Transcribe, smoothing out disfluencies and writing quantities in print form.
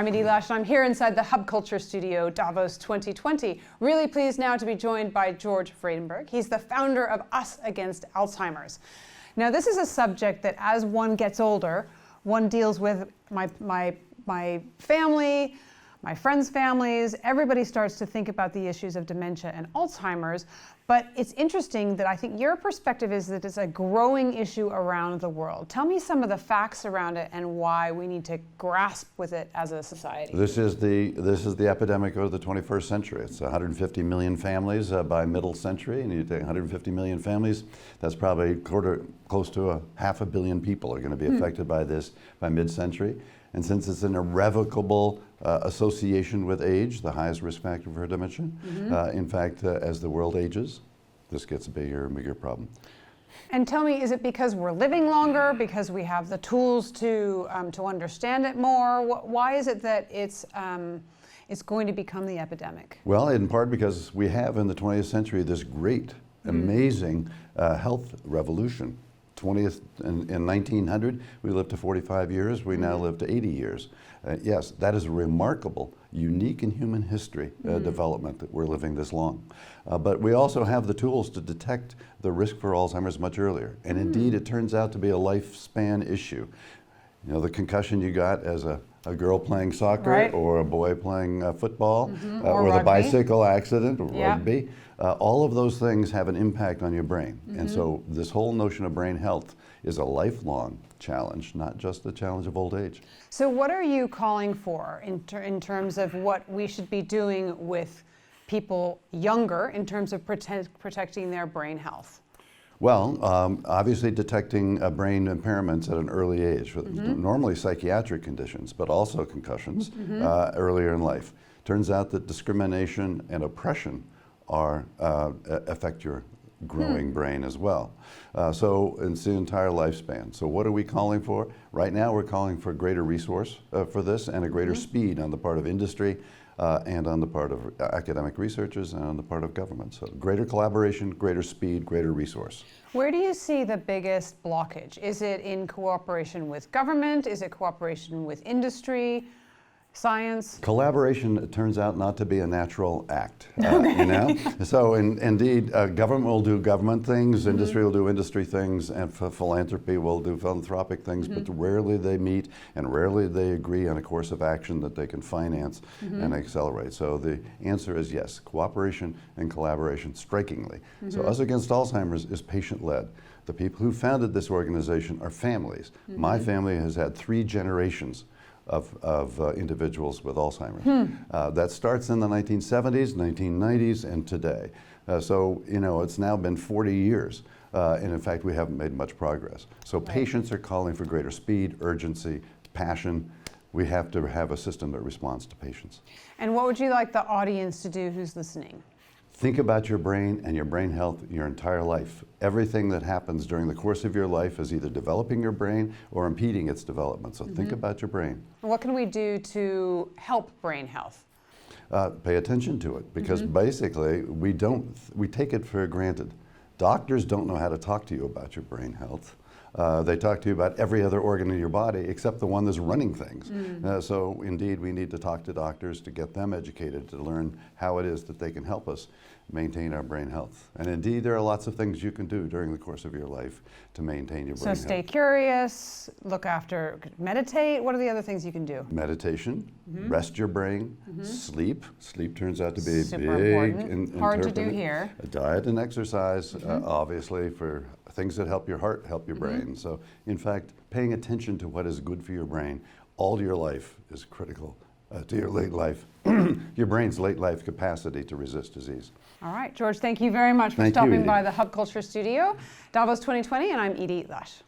I'm Edie Lush, and I'm here inside the Hub Culture Studio, Davos 2020. Really pleased now to be joined by George Vradenburg. He's the founder of Us Against Alzheimer's. Now, this is a subject that, as one gets older, one deals with my family, my friends' families. Everybody starts to think about the issues of dementia and Alzheimer's. But it's interesting that I think your perspective is that it's a growing issue around the world. Tell me some of the facts around it and why we need to grasp with it as a society. This is the epidemic of the 21st century. It's 150 million families by middle century, and you take 150 million families, that's probably close to 500 million people are going to be affected by this by mid-century. And since it's an irrevocable association with age, the highest risk factor for dementia, in fact, as the world ages, this gets a bigger and bigger problem. And tell me, is it because we're living longer, because we have the tools to understand it more? Why is it that it's going to become the epidemic? Well, in part because we have in the 20th century this great, amazing health revolution. In 1900, we lived to 45 years. We now live to 80 years. Yes, that is a remarkable, unique in human history development that we're living this long. But we also have the tools to detect the risk for Alzheimer's much earlier. And indeed, it turns out to be a lifespan issue. You know, the concussion you got as a girl playing soccer, or a boy playing football, or the bicycle accident, or rugby. All of those things have an impact on your brain. And so this whole notion of brain health is a lifelong challenge, not just the challenge of old age. So what are you calling for in terms of what we should be doing with people younger in terms of protecting their brain health? Well, obviously detecting brain impairments at an early age, normally psychiatric conditions, but also concussions earlier in life. Turns out that discrimination and oppression affect your growing brain as well. So it's the entire lifespan. So what are we calling for? Right now we're calling for greater resource for this and a greater speed on the part of industry and on the part of academic researchers and on the part of government. So greater collaboration, greater speed, greater resource. Where do you see the biggest blockage? Is it in cooperation with government? Is it cooperation with industry? Science? Collaboration, it turns out not to be a natural act, you know? So indeed, government will do government things, industry will do industry things, and philanthropy will do philanthropic things, but rarely they meet and rarely they agree on a course of action that they can finance and accelerate. So the answer is yes, cooperation and collaboration, strikingly. So Us Against Alzheimer's is patient-led. The people who founded this organization are families. My family has had 3 generations of individuals with Alzheimer's. That starts in the 1970s, 1990s, and today. So, you know, it's now been 40 years, and in fact, we haven't made much progress. So patients are calling for greater speed, urgency, passion. We have to have a system that responds to patients. And what would you like the audience to do who's listening? Think about your brain and your brain health your entire life. Everything that happens during the course of your life is either developing your brain or impeding its development. So think about your brain. What can we do to help brain health? Pay attention to it, because basically we take it for granted. Doctors don't know how to talk to you about your brain health. They talk to you about every other organ in your body except the one that's running things. So indeed, we need to talk to doctors to get them educated, to learn how it is that they can help us maintain our brain health. And indeed, there are lots of things you can do during the course of your life to maintain your brain health. So stay curious, meditate. What are the other things you can do? Meditation, rest your brain, sleep. Sleep turns out to be super big important. Hard to do here. Diet and exercise, obviously, for things that help your heart, help your brain. So in fact, paying attention to what is good for your brain all your life is critical to your late life, your brain's late life capacity to resist disease. All right, George, thank you very much for stopping by the Hub Culture Studio, Davos 2020, and I'm Edie Lush.